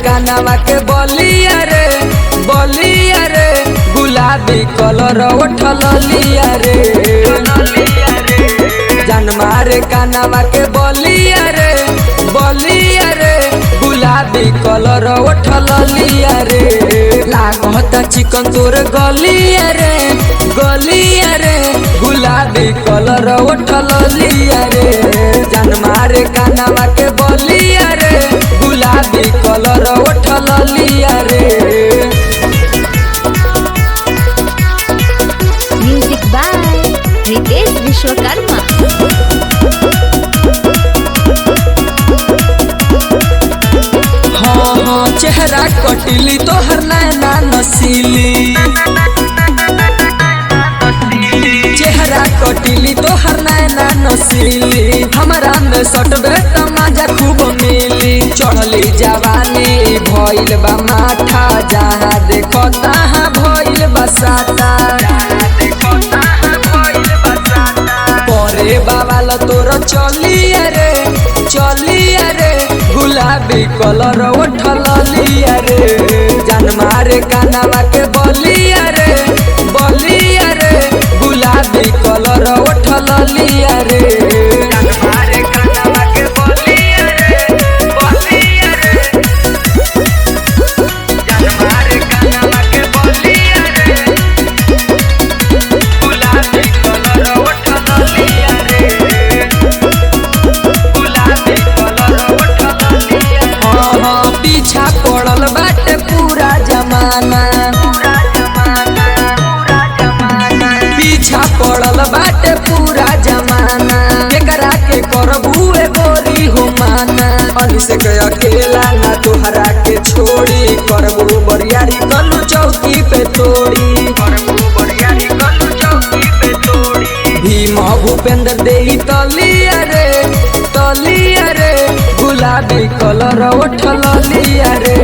कानावा के बलिया रे गुलाबी कलर उठल लिया रे जान मारे कानावा के बलिया रे गुलाबी कलर उठल लिया रे लागता चिकन तोर गलिया रे गुलाबी कलर उठल लिया रे जान मारे कानावा के बलिया रे गुलाबी कलर उठल लिया रे। Music by Ritesh Vishwakarma. हाँ चेहरा कटिली तोहर नैना नसीली चेहरा कटिली तोहर नैना नसीली हमरा में सटबे त मजा खूब मिली चढ़ली जवानी भइल बा माथा जहाँ देखो तहाँ भइल बा साता परे बाबाल तोर चलिया रे गुलाबी कलर उठल लिया रे जान मारे कानावा के बलिया रे गुलाबी कलर उठल लिया रे जान मारे कानावा के बलिया रे जान मारे कानावा के बलिया रे गुलाबी कलर उठल लिया रे गुलाबी कलर उठल लिया हाँ पीछा पड़ल बाटे पूरा जमाना पीछा पड़ल बाटे पूरा जमाना एकरा के करबुए गोरी हो माना अनिसे के अकेला ना तोहरा के छोड़ी करबू बरियारी कलू चौकी पे तोड़ी भीम भूपेंद्र देई तलिया रे गुलाबी कलर उठल लिया रे